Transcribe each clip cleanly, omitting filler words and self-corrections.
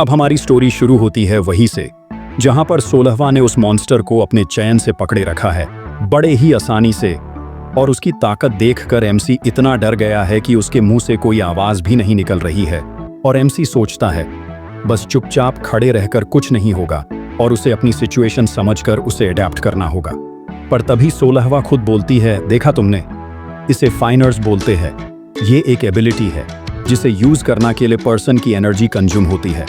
अब हमारी स्टोरी शुरू होती है वहीं से जहां पर 16वां ने उस मॉन्स्टर को अपने चैन से पकड़े रखा है, बड़े ही आसानी से। और उसकी ताकत देखकर एमसी इतना डर गया है कि उसके मुंह से कोई आवाज भी नहीं निकल रही है। और एमसी सोचता है बस चुपचाप खड़े रहकर कुछ नहीं होगा और उसे अपनी सिचुएशन समझकर उसे अडेप्ट करना होगा। पर तभी 16वां खुद बोलती है, देखा तुमने, इसे फाइनर्स बोलते हैं। ये एक एबिलिटी है जिसे यूज करना के लिए पर्सन की एनर्जी कंज्यूम होती है।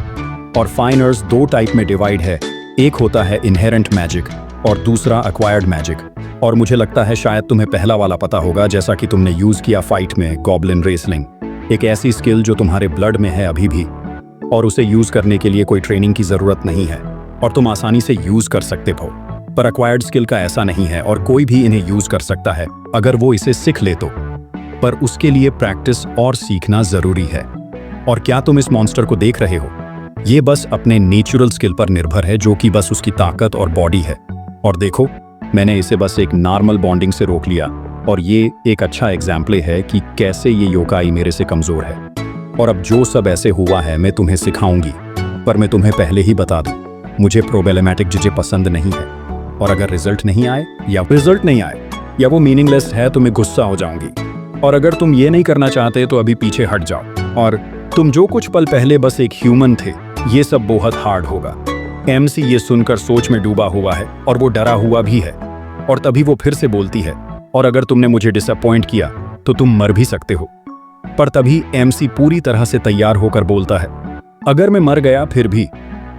और फाइनर्स दो टाइप में डिवाइड है, एक होता है इनहेरेंट मैजिक और दूसरा एक्वायर्ड मैजिक। और मुझे लगता है शायद तुम्हें पहला वाला पता होगा, जैसा कि तुमने यूज किया फाइट में गॉब्लिन रेसलिंग, एक ऐसी स्किल जो तुम्हारे ब्लड में है अभी भी, और उसे यूज करने के लिए कोई ट्रेनिंग की जरूरत नहीं है और तुम आसानी से यूज कर सकते हो। पर एक्वायर्ड स्किल का ऐसा नहीं है और कोई भी इन्हें यूज कर सकता है अगर वो इसे सीख ले तो। पर उसके लिए प्रैक्टिस और सीखना जरूरी है। और क्या तुम इस मॉन्स्टर को देख रहे हो? ये बस अपने नेचुरल स्किल पर निर्भर है, जो कि बस उसकी ताकत और बॉडी है। और देखो, मैंने इसे बस एक नॉर्मल बॉन्डिंग से रोक लिया। और ये एक अच्छा एग्जाम्पल है कि कैसे ये योकाई मेरे से कमजोर है। और अब जो सब ऐसे हुआ है मैं तुम्हें सिखाऊंगी। पर मैं तुम्हें पहले ही बता दूं, मुझे प्रोबेलेमेटिक चीजें पसंद नहीं है। और अगर रिजल्ट नहीं आए या वो मीनिंगलेस है तो मैं गुस्सा हो जाऊंगी। और अगर तुम ये नहीं करना चाहते तो अभी पीछे हट जाओ। और तुम जो कुछ पल पहले बस एक ह्यूमन थे, ये सब बहुत हार्ड होगा। एमसी ये सुनकर सोच में डूबा हुआ है और वो डरा हुआ भी है। और तभी वो फिर से बोलती है, और अगर तुमने मुझे डिसअपॉइंट किया तो तुम मर भी सकते हो। पर तभी एमसी पूरी तरह से तैयार होकर बोलता है, अगर मैं मर गया फिर भी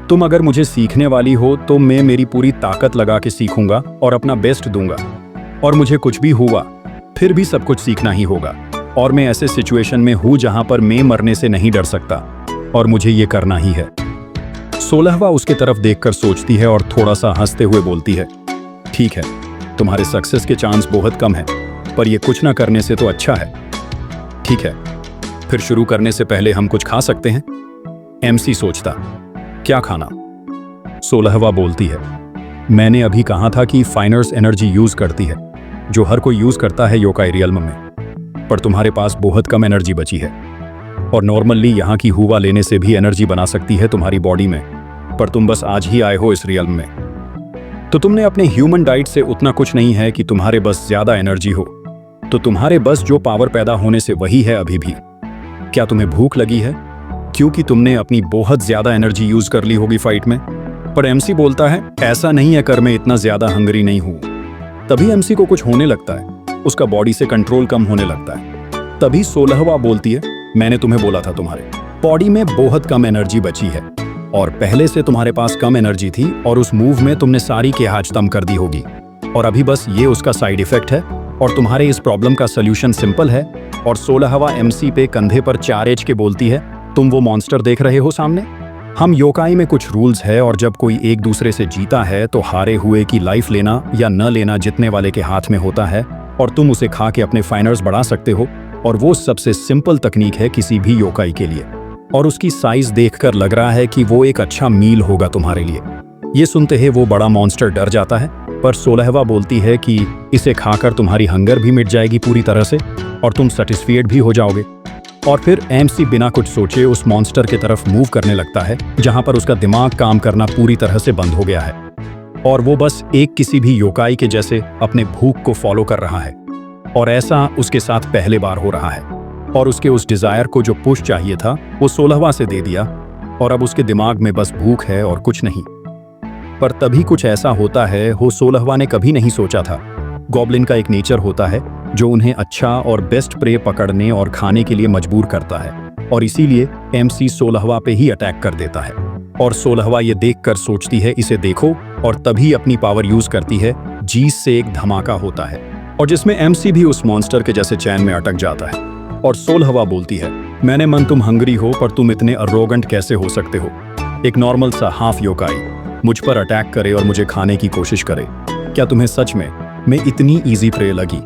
तुम अगर मुझे सीखने वाली हो तो मैं मेरी पूरी ताकत लगा के सीखूंगा और अपना बेस्ट दूंगा। और मुझे कुछ भी हुआ फिर भी सब कुछ सीखना ही होगा। और मैं ऐसे सिचुएशन में हूं जहां पर मैं मरने से नहीं डर सकता और मुझे ये करना ही है। 16वां उसके तरफ देखकर सोचती है और थोड़ा सा हंसते हुए बोलती है, ठीक है, तुम्हारे सक्सेस के चांस बहुत कम है, पर ये कुछ ना करने से तो अच्छा है। ठीक है, फिर शुरू करने से पहले हम कुछ खा सकते हैं? एमसी सोचता, क्या खाना? 16वां बोलती है, मैंने अभी कहा था कि फाइनर्स एनर्जी यूज करती है, जो हर कोई यूज करता है योकाई रियल्म में। पर तुम्हारे पास बहुत कम एनर्जी बची है। और नॉर्मली यहाँ की हुआ लेने से भी एनर्जी बना सकती है तुम्हारी बॉडी में, पर तुम बस आज ही आए हो इस रियल्म में। तो तुमने अपने ह्यूमन डाइट से उतना कुछ नहीं है कि तुम्हारे बस ज्यादा एनर्जी हो। तो तुम्हारे बस जो पावर पैदा होने से वही है अभी भी। क्या तुम्हें भूख लगी है? क्योंकि तुमने अपनी बहुत ज्यादा एनर्जी यूज कर ली होगी फाइट में। पर एमसी बोलता है, ऐसा नहीं है कर, मैं इतना ज्यादा हंगरी नहीं हूं। तभी एमसी को कुछ होने लगता है, उसका बॉडी से कंट्रोल कम होने लगता है। तभी 16वां बोलती है, मैंने तुम्हें बोला था तुम्हारे बॉडी में बहुत कम एनर्जी बची है और पहले से तुम्हारे पास कम एनर्जी थी और उस मूव में तुमने सारी के हाजतम कर दी होगी। और अभी बस ये उसका साइड इफेक्ट है और तुम्हारे इस प्रॉब्लम का सोल्यूशन सिंपल है। और 16वां एमसी पे कंधे पर 4 एज के बोलती है, तुम वो मॉन्स्टर देख रहे हो सामने? हम योकाई में कुछ रूल्स है और जब कोई एक दूसरे से जीता है तो हारे हुए की लाइफ लेना या न लेना जीतने वाले के हाथ में होता है और तुम उसे खा के अपने फाइनर्स बढ़ा सकते हो। और वो सबसे सिंपल तकनीक है किसी भी योकाई के लिए। और उसकी साइज देखकर लग रहा है कि वो एक अच्छा मील होगा तुम्हारे लिए। ये सुनते ही वो बड़ा मॉन्स्टर डर जाता है। पर 16वां बोलती है कि इसे खाकर तुम्हारी हंगर भी मिट जाएगी पूरी तरह से और तुम सेटिस्फाइड भी हो जाओगे। और फिर एमसी बिना कुछ सोचे उस मॉन्स्टर की तरफ मूव करने लगता है, जहां पर उसका दिमाग काम करना पूरी तरह से बंद हो गया है और वो बस एक किसी भी योकाई के जैसे अपने भूख को फॉलो कर रहा है। और ऐसा उसके साथ पहले बार हो रहा है। और उसके उस डिजायर को जो पुश चाहिए था वो 16वां से दे दिया और अब उसके दिमाग में बस भूख है और कुछ नहीं। पर तभी कुछ ऐसा होता है वो 16वां ने कभी नहीं सोचा था। गॉब्लिन का एक नेचर होता है जो उन्हें अच्छा और बेस्ट प्रे पकड़ने और खाने के लिए मजबूर करता है और इसीलिए एमसी 16वां पे ही अटैक कर देता है। और 16वां ये देखकर सोचती है, इसे देखो, और तभी अपनी पावर यूज करती है। जी से एक धमाका होता है और जिसमें एमसी भी उस मॉन्स्टर के जैसे चैन में अटक जाता है। और 16वां बोलती है, मैंने मन तुम हंगरी हो पर तुम इतने अरोगेंट कैसे हो सकते हो? एक नॉर्मल सा हाफ योकाई मुझ पर अटैक करे और मुझे खाने की कोशिश करे। क्या तुम्हें सच में मैं इतनी इजी प्रे लगी?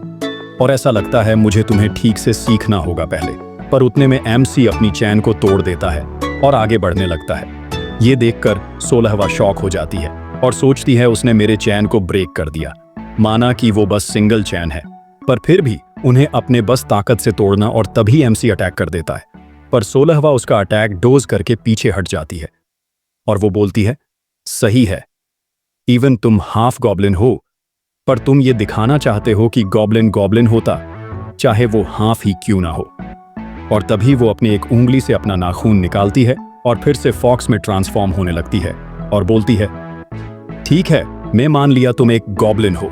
और ऐसा लगता है मुझे तुम्हें ठीक से सीखना होगा पहले। पर उतने में एमसी अपनी चैन को तोड़ देता है और आगे बढ़ने लगता है। ये देखकर 16वां शॉक हो जाती है और सोचती है उसने मेरे चैन को ब्रेक कर दिया। माना कि वो बस सिंगल चैन है, पर फिर भी उन्हें अपने बस ताकत से तोड़ना और तभी एमसी अटैक कर देता है। पर 16वां उसका अटैक डोज करके पीछे हट जाती है और वो बोलती है, सही है, इवन तुम हाफ गॉब्लिन हो, पर तुम ये दिखाना चाहते हो कि गॉब्लिन गॉब्लिन होता, चाहे वो हाफ ही क्यों ना हो। और तभी वो अपनी एक उंगली से अपना नाखून निकालती है और फिर से फॉक्स में ट्रांसफॉर्म होने लगती है और बोलती है, ठीक है, मैं मान लिया तुम एक गॉब्लिन हो।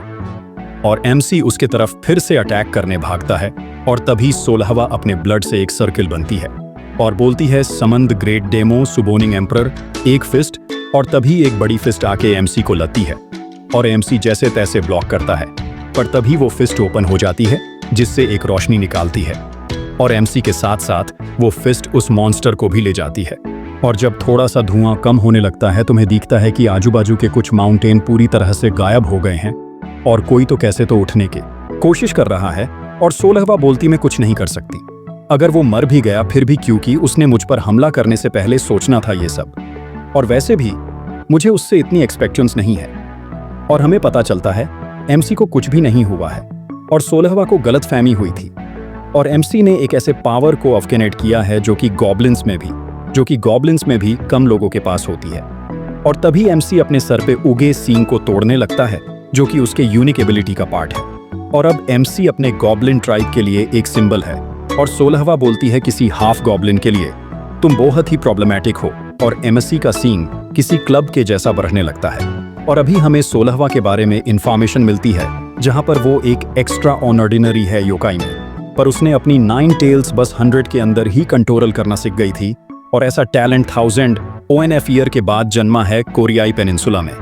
और एमसी उसके तरफ फिर से अटैक करने भागता है और तभी 16वां अपने ब्लड से एक सर्किल बनती है और बोलती है, summon the great demo सुबोनिंग emperor, एक फिस्ट। और तभी एक बड़ी फिस्ट आके एमसी को लगती है और एमसी जैसे तैसे ब्लॉक करता है, पर तभी वो फिस्ट ओपन हो जाती है जिससे एक रोशनी निकालती है और एमसी के साथ साथ वो फिस्ट उस मॉन्स्टर को भी ले जाती है। और जब थोड़ा सा धुआं कम होने लगता है, तुम्हें दिखता है कि आजू बाजू के कुछ माउंटेन पूरी तरह से गायब हो गए हैं और कोई तो कैसे तो उठने की कोशिश कर रहा है। और 16वां बोलती, मैं कुछ नहीं कर सकती, अगर वो मर भी गया फिर भी, क्योंकि उसने मुझ पर हमला करने से पहले सोचना था ये सब, और वैसे भी मुझे उससे इतनी एक्सपेक्टेशंस नहीं है। और हमें पता चलता है एमसी को कुछ भी नहीं हुआ है और 16वां को गलतफहमी हुई थी और एमसी ने एक ऐसे पावर को ऑफकेनेट किया है जो कि गॉब्लिन्स में भी कम लोगों के पास होती है। और तभी एमसी अपने सर पे उगे सींग को तोड़ने लगता है जो कि उसके यूनिक एबिलिटी का पार्ट है। और अब एमसी अपने गॉब्लिन ट्राइब के लिए एक सिंबल है। और 16वां बोलती है, किसी हाफ गॉब्लिन के लिए तुम बहुत ही प्रॉब्लमैटिक हो। और एमसी का सींग किसी क्लब के जैसा बढ़ने लगता है। और अभी हमें 16वां के बारे में इंफॉर्मेशन मिलती है जहां पर वो एक एक्स्ट्रा ऑर्डिनरी है योकाई में, पर उसने अपनी 9 टेल्स बस 100 के अंदर ही कंट्रोल करना सीख गई थी। और ऐसा टैलेंट 1000 ONF ईयर के बाद जन्मा है कोरियाई पेनिनसुला में,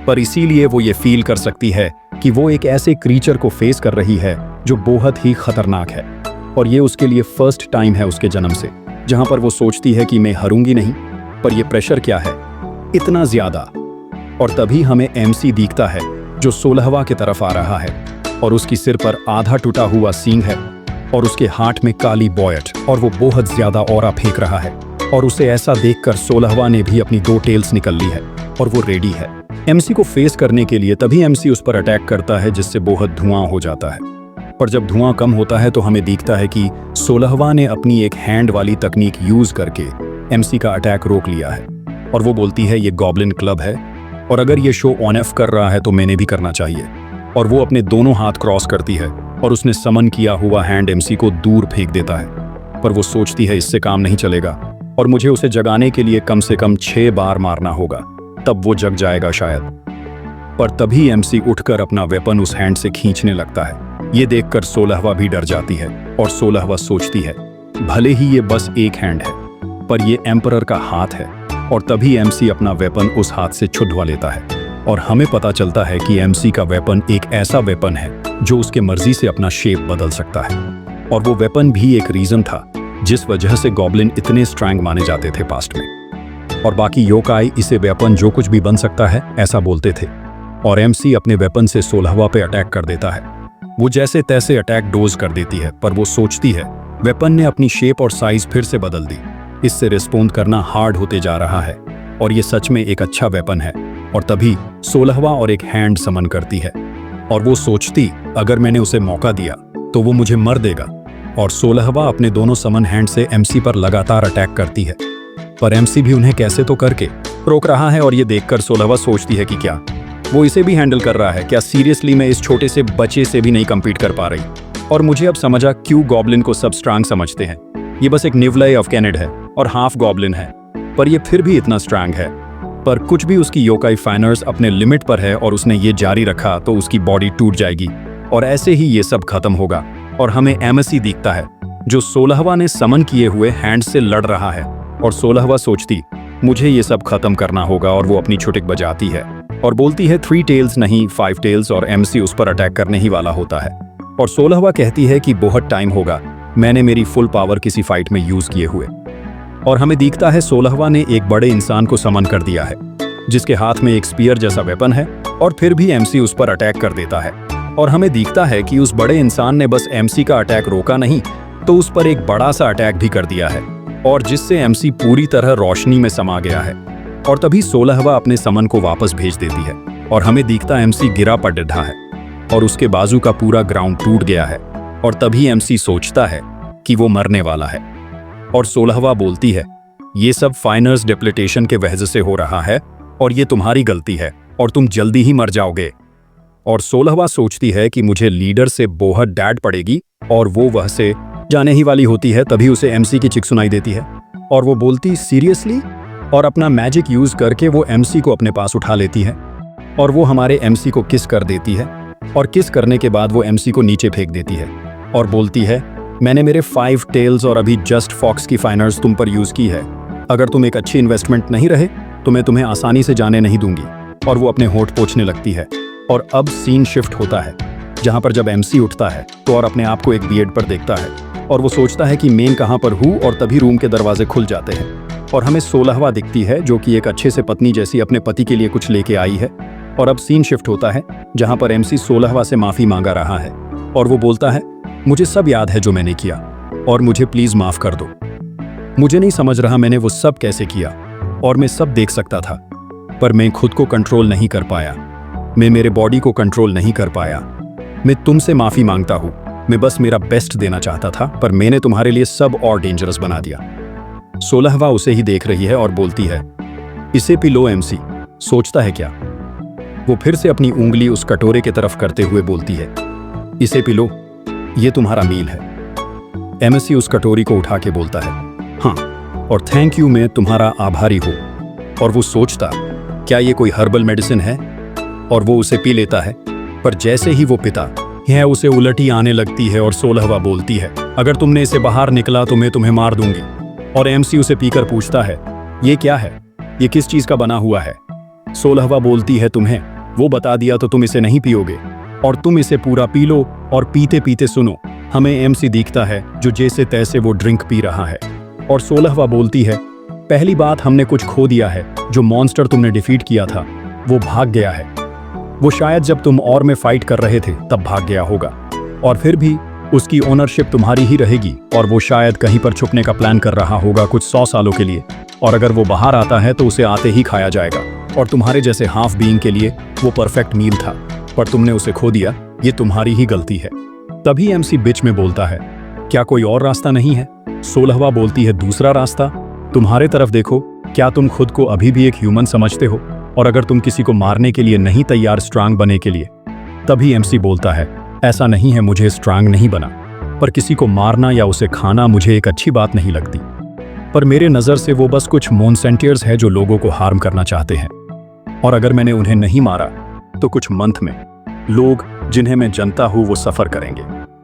पर इसीलिए वो ये फील कर सकती है कि वो एक ऐसे क्रीचर को फेस कर रही है जो बहुत ही खतरनाक है। और ये उसके लिए फर्स्ट टाइम है उसके जन्म से जहां पर वो सोचती है कि मैं हारूंगी नहीं, पर ये प्रेशर क्या है इतना ज्यादा। और तभी हमें एमसी दिखता है जो 16वां की तरफ आ रहा है और उसकी सिर पर आधा टूटा हुआ सींग है और उसके हाथ में काली बॉयट, और वो बहुत ज्यादा ऑरा फेंक रहा है। और उसे ऐसा देखकर 16वां ने भी अपनी 2 टेल्स निकल ली है और वो रेडी है एमसी को फेस करने के लिए। तभी एमसी उस पर अटैक करता है जिससे बहुत धुआं हो जाता है। पर जब धुआं कम होता है तो हमें दिखता है कि 16वां ने अपनी एक हैंड वाली तकनीक यूज करके एमसी का अटैक रोक लिया है। और वो बोलती है, ये गॉब्लिन क्लब है और अगर ये शो ONF कर रहा है तो मैंने भी करना चाहिए। और वो अपने दोनों हाथ क्रॉस करती है और उसने समन किया हुआ हैंड एमसी को दूर फेंक देता है। पर वो सोचती है इससे काम नहीं चलेगा और मुझे उसे जगाने के लिए कम से कम 6 बार मारना होगा, तब वो जग जाएगा शायद। पर तभी एमसी उठकर अपना वेपन उस हैंड से खींचने लगता है। ये देखकर 16वां भी डर जाती है और 16वां सोचती है, भले ही ये बस एक हैंड है पर ये एम्परर का हाथ है। और तभी एमसी अपना वेपन उस हाथ से छुड़वा लेता है और हमें पता चलता है कि एमसी का वेपन एक ऐसा वेपन है जो उसके मर्जी से अपना शेप बदल सकता है। और वो वेपन भी एक रीजन था जिस वजह से गॉब्लिन इतने स्ट्रॉन्ग माने जाते थे पास्ट में। और बाकी योकाई इसे वेपन जो कुछ भी बन सकता है ऐसा बोलते थे। और एमसी अपने वेपन से 16वां पे अटैक कर देता है। वो जैसे तैसे अटैक डोज कर देती है, पर वो सोचती है वेपन ने अपनी शेप और साइज फिर से बदल दी, इससे रिस्पोंड करना हार्ड होते जा रहा है और ये सच में एक अच्छा वेपन है। और तभी 16वां और एक हैंड समन करती है और वो सोचती अगर मैंने उसे मौका दिया तो वो मुझे मर देगा। और 16वां अपने दोनों समन हैंड से एमसी पर लगातार अटैक करती है, पर एमसी भी उन्हें कैसे तो करके रोक रहा है। और ये देखकर 16वां सोचती है कि क्या वो इसे भी हैंडल कर रहा है, क्या सीरियसली मैं इस छोटे से बच्चे से भी नहीं कम्पीट कर पा रही। और मुझे अब समझा क्यों गॉब्लिन को सब स्ट्रांग समझते हैं। ये बस एक निवलय ऑफ कैनेड है और हाफ गॉब्लिन है, पर ये फिर भी इतना स्ट्रांग है। पर कुछ भी उसकी योकाई फाइनर्स अपने लिमिट पर है और उसने ये जारी रखा तो उसकी बॉडी टूट जाएगी और ऐसे ही ये सब खत्म होगा। और हमें एमसी दिखता है जो 16वां ने समन किए हुए हैंड से लड़ रहा है। और 16वां सोचती मुझे ये सब खत्म करना होगा और वो अपनी छुटिक बजाती है और बोलती है 3 टेल्स नहीं 5 टेल्स, और एमसी उस पर अटैक करने ही वाला होता है। और 16वां कहती है कि बहुत टाइम होगा, मैंने मेरी फुल पावर किसी फाइट में यूज किए हुए। और हमें दिखता है 16वां ने एक बड़े इंसान को समन कर दिया है जिसके हाथ में एक स्पीयर जैसा वेपन है, और फिर भी एमसी उस पर अटैक कर देता है। और हमें दिखता है कि उस बड़े इंसान ने बस एमसी का अटैक रोका नहीं तो उस पर एक बड़ा सा अटैक भी कर दिया है, और जिससे एमसी पूरी तरह रोशनी में समा गया है। और तभी 16वां अपने समन को वापस भेज देती है और हमें दिखता एमसी गिरा पड़ डढ़ा है और उसके बाजू का पूरा ग्राउंड टूट गया है। और तभी एमसी सोचता है कि वो मरने वाला है। और 16वां बोलती है ये सब फाइनर्स डिप्लीटेशन के वजह से हो रहा है और ये तुम्हारी गलती है और तुम जल्दी ही मर जाओगे। और 16वां सोचती है कि मुझे लीडर से बोहत डांट पड़ेगी और वो वह से जाने ही वाली होती है, तभी उसे एमसी की चिक सुनाई देती है और वो बोलती सीरियसली, और अपना मैजिक यूज करके वो एमसी को अपने पास उठा लेती है और वो हमारे एमसी को किस कर देती है और किस करने के बाद वो एमसी को नीचे फेंक देती है और बोलती है मैंने मेरे 5 टेल्स और अभी जस्ट फॉक्स की फाइनर्स तुम पर यूज की है। अगर तुम एक अच्छी इन्वेस्टमेंट नहीं रहे तो मैं तुम्हें आसानी से जाने नहीं दूंगी। और वो अपने होंठ पोंछने लगती है। और अब सीन शिफ्ट होता है जहां पर जब एमसी उठता है तो और अपने आप को एक बेड पर देखता है और वो सोचता है कि मैं कहां पर हूं, और तभी रूम के दरवाजे खुल जाते हैं और हमें 16वां दिखती है जो कि एक अच्छे से पत्नी जैसी अपने पति के लिए कुछ लेके आई है। और अब सीन शिफ्ट होता है जहां पर एमसी 16वां से माफी मांगा रहा है और वो बोलता है मुझे सब याद है जो मैंने किया और मुझे प्लीज माफ कर दो। मुझे नहीं समझ रहा मैंने वो सब कैसे किया और मैं सब देख सकता था, पर मैं खुद को कंट्रोल नहीं कर पाया। मैं मेरे बॉडी को कंट्रोल नहीं कर पाया। मैं तुमसे माफी मांगता हूं। मैं बस मेरा बेस्ट देना चाहता था, पर मैंने तुम्हारे लिए सब और डेंजरस बना दिया। 16वां उसे ही देख रही है और बोलती है इसे पी लो एमसी। सोचता है क्या? वो फिर से अपनी उंगली उस कटोरे की तरफ करते हुए बोलती है इसे पी लो, ये तुम्हारा मील है। एमसी उस कटोरी को उठा के बोलता है हाँ, और थैंक यू, मैं तुम्हारा आभारी हूं। और वो सोचता क्या ये कोई हर्बल मेडिसिन है, और वो उसे पी लेता है। पर जैसे ही वो पिता है उसे उलटी आने लगती है और 16वां बोलती है अगर तुमने इसे बाहर निकला तो मैं तुम्हें मार दूंगी। और एमसी उसे पीकर पूछता है ये क्या है, ये किस चीज का बना हुआ है? 16वां बोलती है तुम्हें वो बता दिया तो तुम इसे नहीं पियोगे, और तुम इसे पूरा पी लो। और पीते पीते सुनो, हमें एमसी दिखता है जो जैसे तैसे वो ड्रिंक पी रहा है। और 16वां बोलती है पहली बात हमने कुछ खो दिया है। जो मॉन्स्टर तुमने डिफीट किया था वो भाग गया है। वो शायद जब तुम और में फाइट कर रहे थे तब भाग गया होगा, और फिर भी उसकी ओनरशिप तुम्हारी ही रहेगी। और वो शायद कहीं पर छुपने का प्लान कर रहा होगा कुछ 100 सालों के लिए, और अगर वो बाहर आता है तो उसे आते ही खाया जाएगा। और तुम्हारे जैसे हाफ बीइंग के लिए वो परफेक्ट मील था, पर तुमने उसे खो दिया। ये तुम्हारी ही गलती है। तभी एमसी बीच में बोलता है क्या कोई और रास्ता नहीं है? 16वां बोलती है दूसरा रास्ता। तुम्हारे तरफ देखो, क्या तुम खुद को अभी भी एक ह्यूमन समझते हो? और अगर तुम किसी को मारने के लिए नहीं तैयार स्ट्रांग बने के लिए? तभी एमसी बोलता है ऐसा नहीं है, मुझे स्ट्रांग नहीं बना, पर किसी को मारना या उसे खाना मुझे एक अच्छी बात नहीं लगती। पर मेरे नज़र से वो बस कुछ मोनसेंटियर्स है जो लोगों को हार्म करना चाहते हैं, और अगर मैंने उन्हें नहीं मारा तो कुछ मंथ में लोग जिन्हें मैं जानता हूं वो सफर करेंगे,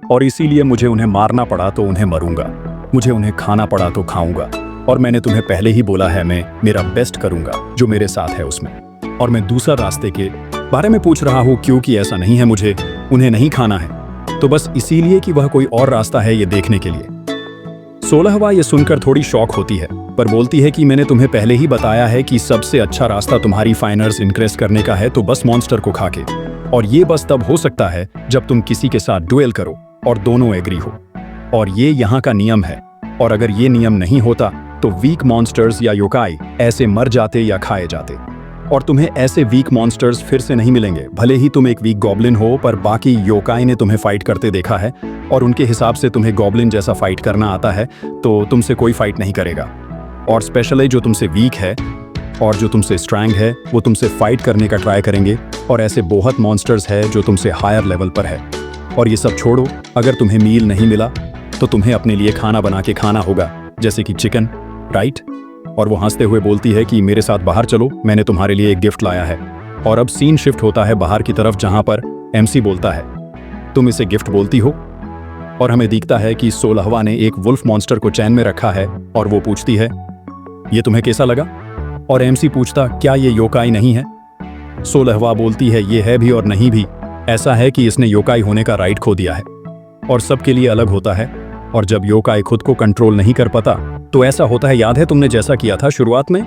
और इसीलिए मुझे उन्हें मारना पड़ा तो उन्हें मरूंगा, मुझे उन्हें खाना पड़ा तो खाऊंगा। और मैंने तुम्हें पहले ही बोला है मैं मेरा बेस्ट करूंगा जो मेरे साथ है उसमें। और मैं दूसरा रास्ते के बारे में पूछ रहा हूं क्योंकि ऐसा नहीं है मुझे उन्हें नहीं खाना है, तो बस इसीलिए कि वह कोई और रास्ता है ये देखने के लिए। 16वां ये सुनकर थोड़ी शॉक होती है, पर बोलती है कि मैंने तुम्हें पहले ही बताया है कि सबसे अच्छा रास्ता तुम्हारी फाइनर्स इंक्रेस करने का है, तो बस मॉन्स्टर को खा के। और ये बस तब हो सकता है जब तुम किसी के साथ डुएल करो और दोनों एग्री हो, और ये यहाँ का नियम है। और अगर ये नियम नहीं होता तो वीक मॉन्स्टर्स या योकाई ऐसे मर जाते या खाए जाते, और तुम्हें ऐसे वीक मॉन्स्टर्स फिर से नहीं मिलेंगे। भले ही तुम एक वीक गॉब्लिन हो, पर बाकी योकाई ने तुम्हें फाइट करते देखा है, और उनके हिसाब से तुम्हें गॉब्लिन जैसा फाइट करना आता है, तो तुमसे कोई फाइट नहीं करेगा। और स्पेशली जो तुमसे वीक है और जो तुमसे स्ट्रांग है वो तुमसे फाइट करने का ट्राई करेंगे। और ऐसे बहुत मॉन्स्टर्स है जो तुमसे हायर लेवल पर है। और ये सब छोड़ो, अगर तुम्हें मील नहीं मिला तो तुम्हें अपने लिए खाना बना के खाना होगा, जैसे कि चिकन, राइट? और वो हंसते हुए बोलती है कि मेरे साथ बाहर चलो, मैंने तुम्हारे लिए एक गिफ्ट लाया है। और अब सीन शिफ्ट होता है बाहर की तरफ जहां पर एमसी बोलता है तुम इसे गिफ्ट बोलती हो? और हमें दिखता है कि 16वां ने एक वुल्फ मॉन्स्टर को चैन में रखा है, और वो पूछती है ये तुम्हें कैसा लगा? और एमसी पूछता क्या ये योकाई नहीं है? 16वां बोलती है ये है भी और नहीं भी। ऐसा है कि इसने योकाई होने का राइट खो दिया है, और सबके लिए अलग होता है। और जब योकाई खुद को कंट्रोल नहीं कर पाता तो ऐसा होता है, याद है तुमने जैसा किया था शुरुआत में?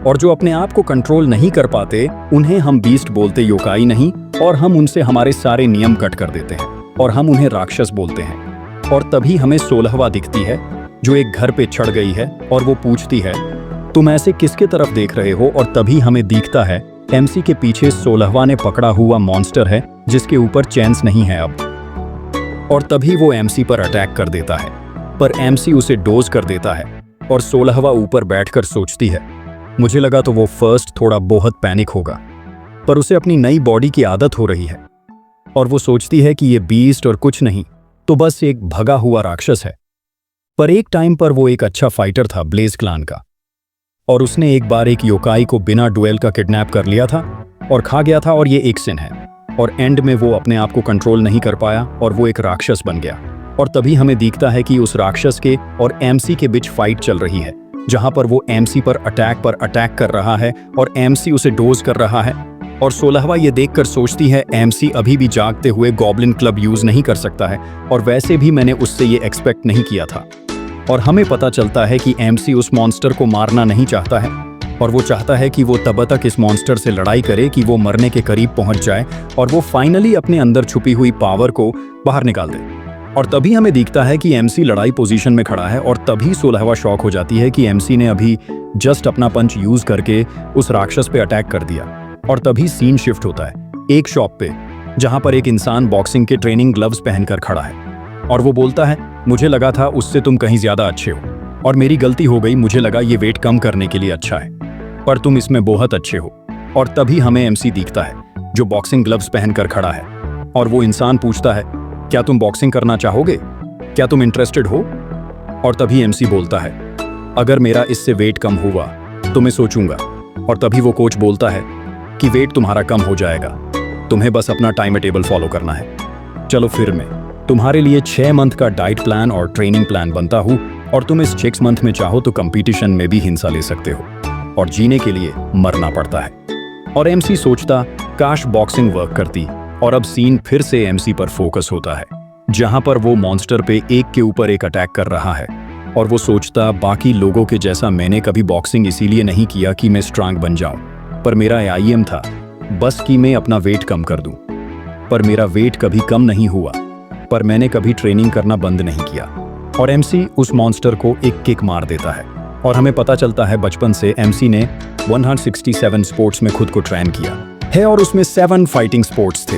और जो अपने आप को कंट्रोल नहीं कर पाते उन्हें हम बीस्ट बोलते, योकाई नहीं, और हम उनसे हमारे सारे नियम कट कर देते हैं और हम उन्हें राक्षस बोलते हैं। और तभी हमें 16वां दिखती है जो एक घर पे चढ़ गई है, और वो पूछती है तुम ऐसे किसके तरफ देख रहे हो? और तभी हमें दिखता है एमसी के पीछे 16वां ने पकड़ा हुआ मॉन्स्टर है जिसके ऊपर चैन्स नहीं है अब। और तभी वो एमसी पर अटैक कर देता है, पर एमसी उसे डोज कर देता है और 16वां ऊपर बैठकर सोचती है। मुझे लगा तो वो फर्स्ट थोड़ा बहुत पैनिक होगा, पर उसे अपनी नई बॉडी की आदत हो रही है और वो सोचती है कि ये बीस्ट और कुछ नहीं तो बस एक भगा हुआ राक्षस है। पर एक टाइम पर वो एक अच्छा फाइटर था ब्लेज क्लान का, और उसने एक बार एक योकाई को बिना डुएल का किडनैप कर लिया था और खा गया था, और ये एक सिन है। और एंड में वो अपने आप को कंट्रोल नहीं कर पाया और वो एक राक्षस बन गया। और तभी हमें दिखता है कि उस राक्षस के और एमसी के बीच फाइट चल रही है, जहां पर वो एमसी पर अटैक कर रहा है और एमसी उसे डोज कर रहा है। और 16वां ये देखकर सोचती है एमसी अभी भी जागते हुए गॉब्लिन क्लब यूज नहीं कर सकता है, और वैसे भी मैंने उससे ये एक्सपेक्ट नहीं किया था। और हमें पता चलता है कि एमसी उस मॉन्स्टर को मारना नहीं चाहता है, और वो चाहता है कि वो तब तक इस मॉन्स्टर से लड़ाई करे कि वो मरने के करीब पहुंच जाए और वो फाइनली अपने अंदर छुपी हुई पावर को बाहर निकाल दे। और तभी हमें दिखता है कि एमसी लड़ाई पोजीशन में खड़ा है, और तभी 16वां शॉक हो जाती है कि एमसी ने अभी जस्ट अपना पंच यूज करके उस राक्षस पे अटैक कर दिया। और तभी सीन शिफ्ट होता है एक शॉप पे, जहां पर एक इंसान बॉक्सिंग के ट्रेनिंग ग्लव्स पहनकर खड़ा है, और वो बोलता है, मुझे लगा था उससे तुम कहीं ज्यादा अच्छे हो, और मेरी गलती हो गई, मुझे लगा ये वेट कम करने के लिए अच्छा है, पर तुम इसमें बहुत अच्छे हो। और तभी हमें एमसी दिखता है जो बॉक्सिंग ग्लव्स पहनकर खड़ा है, और वो इंसान पूछता है, क्या तुम बॉक्सिंग करना चाहोगे, क्या तुम इंटरेस्टेड हो? और तभी एमसी बोलता है, अगर मेरा इससे वेट कम हुआ तो मैं सोचूंगा। और तभी वो कोच बोलता है कि वेट तुम्हारा कम हो जाएगा, तुम्हें बस अपना टाइम टेबल फॉलो करना है। चलो फिर मैं तुम्हारे लिए 6 मंथ का डाइट प्लान और ट्रेनिंग प्लान बनता हूँ, और तुम इस 6 मंथ में चाहो तो कंपटीशन में भी हिस्सा ले सकते हो, और जीने के लिए मरना पड़ता है। और एमसी सोचता, काश बॉक्सिंग वर्क करती। और अब सीन फिर से एमसी पर फोकस होता है, जहां पर वो मॉन्स्टर पे एक के ऊपर एक अटैक कर रहा है, और वो सोचता, बाकी लोगों के जैसा मैंने कभी बॉक्सिंग इसीलिए नहीं किया कि मैं स्ट्रांग बन जाऊं, पर मेरा एम था बस कि मैं अपना वेट कम कर दूं। पर मेरा वेट कभी कम नहीं हुआ, पर मैंने कभी ट्रेनिंग करना बंद नहीं किया। और एमसी उस मॉन्स्टर को एक किक मार देता है, और हमें पता चलता है बचपन से एमसी ने 167 स्पोर्ट्स में खुद को ट्रेन किया है, और उसमें 7 फाइटिंग स्पोर्ट्स थे।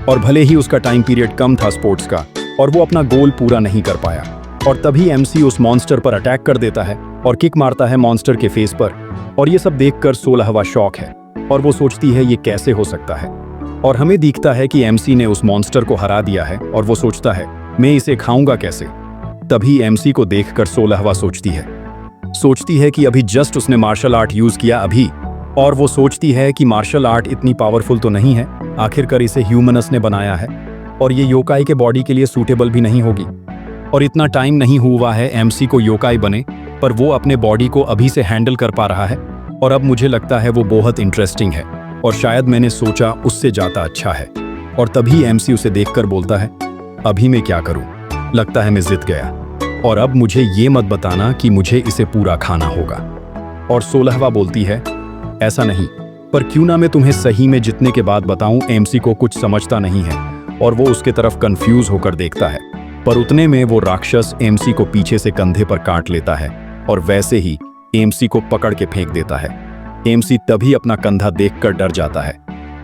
और भले ही उसका टाइम पीरियड कम था स्पोर्ट्स का, और वो अपना गोल पूरा नहीं कर पाया। और तभी एमसी उस मॉन्स्टर पर अटैक कर देता है और किक मारता है मॉन्स्टर के फेस पर। और ये सब देखकर 16वां शॉक है, और वो सोचती है ये कैसे हो सकता है। और हमें दिखता है कि एमसी ने उस मॉन्स्टर को हरा दिया है, और वो सोचता है, मैं इसे खाऊंगा कैसे। तभी एमसी को देखकर 16वां सोचती है कि अभी जस्ट उसने मार्शल आर्ट यूज किया अभी, और वो सोचती है कि मार्शल आर्ट इतनी पावरफुल तो नहीं है, आखिरकार इसे ह्यूमनस ने बनाया है, और ये योकाई के बॉडी के लिए सूटेबल भी नहीं होगी। और इतना टाइम नहीं हुआ है एमसी को योकाई बने, पर वो अपने बॉडी को अभी से हैंडल कर पा रहा है, और अब मुझे लगता है वो बहुत इंटरेस्टिंग है, और शायद मैंने सोचा उससे ज़्यादा अच्छा है। और तभी एमसी उसे देखकर बोलता है, अभी मैं क्या करूं, लगता है मैं जीत गया, और अब मुझे ये मत बताना कि मुझे इसे पूरा खाना होगा। और 16वां बोलती है, ऐसा नहीं, पर क्यों ना मैं तुम्हें सही में जितने के बाद बताऊं। एमसी को कुछ समझता नहीं है, और वो उसके तरफ कंफ्यूज होकर देखता है, पर उतने में वो राक्षस एमसी को पीछे से कंधे पर काट लेता है, और वैसे ही एमसी को पकड़ के फेंक देता है। एमसी तभी अपना कंधा देखकर डर जाता है,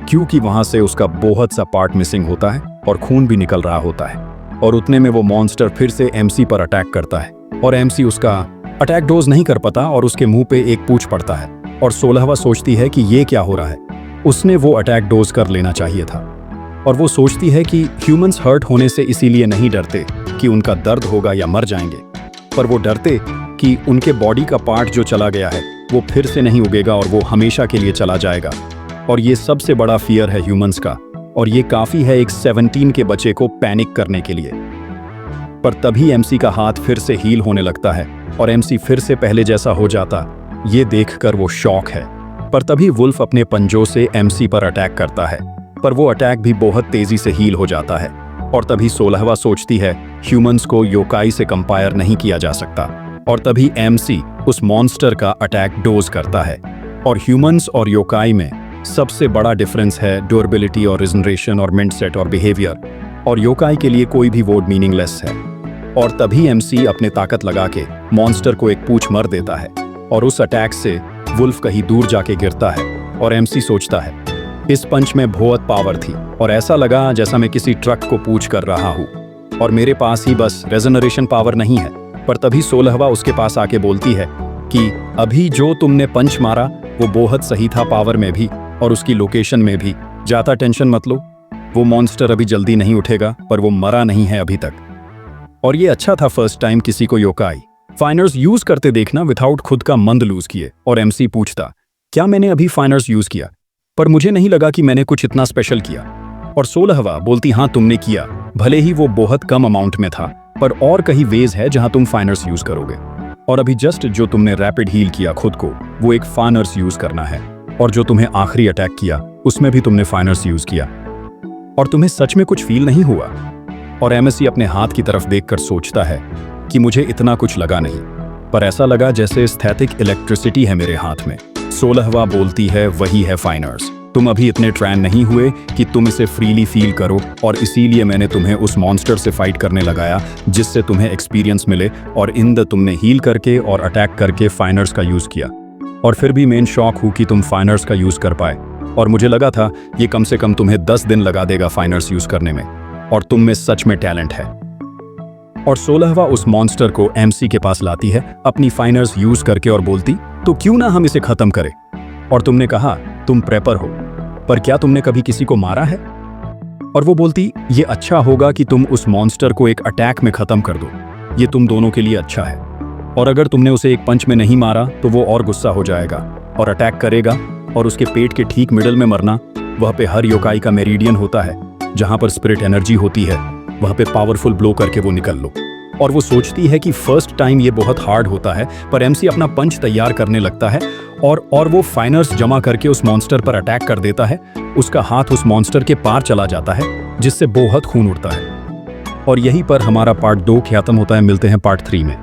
क्योंकि वहां से उसका बहुत सा पार्ट मिसिंग होता है और खून भी निकल रहा होता है। और उतने में वो मॉन्स्टर फिर से एमसी पर अटैक करता है, और एमसी उसका अटैक डोज नहीं कर पाता, और उसके मुंह पे एक पूंछ पड़ता है। और 16वां सोचती है कि ये क्या हो रहा है, उसने वो अटैक डोज कर लेना चाहिए था। और वो सोचती है कि ह्यूमंस हर्ट होने से इसीलिए नहीं डरते कि उनका दर्द होगा या मर जाएंगे, पर वो डरते कि उनके बॉडी का पार्ट जो चला गया है वो फिर से नहीं उगेगा, और वो हमेशा के लिए चला जाएगा। और ये सबसे बड़ा फियर है ह्यूमंस का, और ये काफी है एक 17 के बच्चे को पैनिक करने के लिए। पर तभी एमसी का हाथ फिर से हील होने लगता है, और एमसी फिर से पहले जैसा हो जाता। ये देखकर वो शॉक है, पर तभी वुल्फ अपने पंजों से एमसी पर अटैक करता है, पर वो अटैक भी बहुत तेजी से हील हो जाता है। और तभी 16वां सोचती है, ह्यूमंस को योकाई से कंपेयर नहीं किया जा सकता। और तभी एमसी उस मॉन्स्टर का अटैक डोज करता है। और ह्यूमंस और योकाई में सबसे बड़ा डिफरेंस है ड्यूरेबिलिटी और रिजनरेशन और मिंडसेट और बिहेवियर, और योकाई के लिए कोई भी वर्ड मीनिंगलेस है। और तभी एमसी अपने ताकत लगा के मॉन्स्टर को एक पूंछ मार देता है, और उस अटैक से वुल्फ कहीं दूर जाके गिरता है। और एमसी सोचता है, इस पंच में बहुत पावर थी, और ऐसा लगा जैसा मैं किसी ट्रक को पूंछ कर रहा हूँ, और मेरे पास ही बस रेजनरेशन पावर नहीं है, पर तभी 16वां उसके पास आके बोलती है कि अभी जो तुमने पंच मारा वो बहुत सही था, पावर में भी और उसकी लोकेशन में भी। ज्यादा टेंशन मत लो, वो मॉन्स्टर अभी जल्दी नहीं उठेगा, पर वो मरा नहीं है अभी तक। और ये अच्छा था फर्स्ट टाइम किसी को योकाई फाइनर्स यूज करते देखना विदाउट खुद का मंद लूज किए। और एमसी पूछता, क्या मैंने अभी फाइनर्स यूज किया? पर मुझे नहीं लगा कि मैंने कुछ इतना स्पेशल किया। और 16वां बोलती, हाँ तुमने किया, भले ही वो बहुत कम अमाउंट में था, पर और कहीं वेज है जहां तुम फाइनर्स यूज करोगे। और अभी जस्ट जो तुमने रैपिड हील किया खुद को, वो एक फाइनर्स यूज करना है। और जो तुम्हें आखिरी अटैक किया उसमें भी तुमने फाइनर्स यूज किया। और तुम्हें सच में कुछ फील नहीं हुआ? और एमएससी अपने हाथ की तरफ देखकर सोचता है कि मुझे इतना कुछ लगा नहीं, पर ऐसा लगा जैसे स्थैतिक इलेक्ट्रिसिटी है मेरे हाथ में। 16वां बोलती है, वही है फाइनर्स। तुम अभी इतने ट्रेन नहीं हुए कि तुम इसे फ्रीली फील करो, और इसीलिए मैंने तुम्हें उस मॉन्स्टर से फाइट करने लगाया जिससे तुम्हें एक्सपीरियंस मिले। और इन द तुमने हील करके और अटैक करके फाइनर्स का यूज किया। और फिर भी मेन शौक हूँ कि तुम फाइनर्स का यूज कर पाए। और मुझे लगा था ये कम से कम तुम्हें 10 दिन लगा देगा फाइनर्स यूज करने में, और तुम में सच में टैलेंट है। और 16वां उस मॉन्स्टर को एमसी के पास लाती है अपनी फाइनर्स यूज करके और बोलती, तो क्यों ना हम इसे खत्म करें? और तुमने कहा तुम प्रेपर हो, पर क्या तुमने कभी किसी को मारा है? और वो बोलती, ये अच्छा होगा कि तुम उस मॉन्स्टर को एक अटैक में खत्म कर दो, ये तुम दोनों के लिए अच्छा है। और अगर तुमने उसे एक पंच में नहीं मारा तो वो और गुस्सा हो जाएगा और अटैक करेगा, और उसके पेट के ठीक मिडल में मरना, वह पे हर योकाई का मेरिडियन होता है जहां पर स्पिरिट एनर्जी होती है, वहां पे पावरफुल ब्लो करके वो निकल लो। और वो सोचती है कि फर्स्ट टाइम ये बहुत हार्ड होता है, पर एमसी अपना पंच तैयार करने लगता है और वो फाइनर्स जमा करके उस मॉन्स्टर पर अटैक कर देता है। उसका हाथ उस मॉन्स्टर के पार चला जाता है जिससे बहुत खून उड़ता है। और यहीं पर हमारा पार्ट 2 खत्म होता है। मिलते हैं पार्ट 3 में।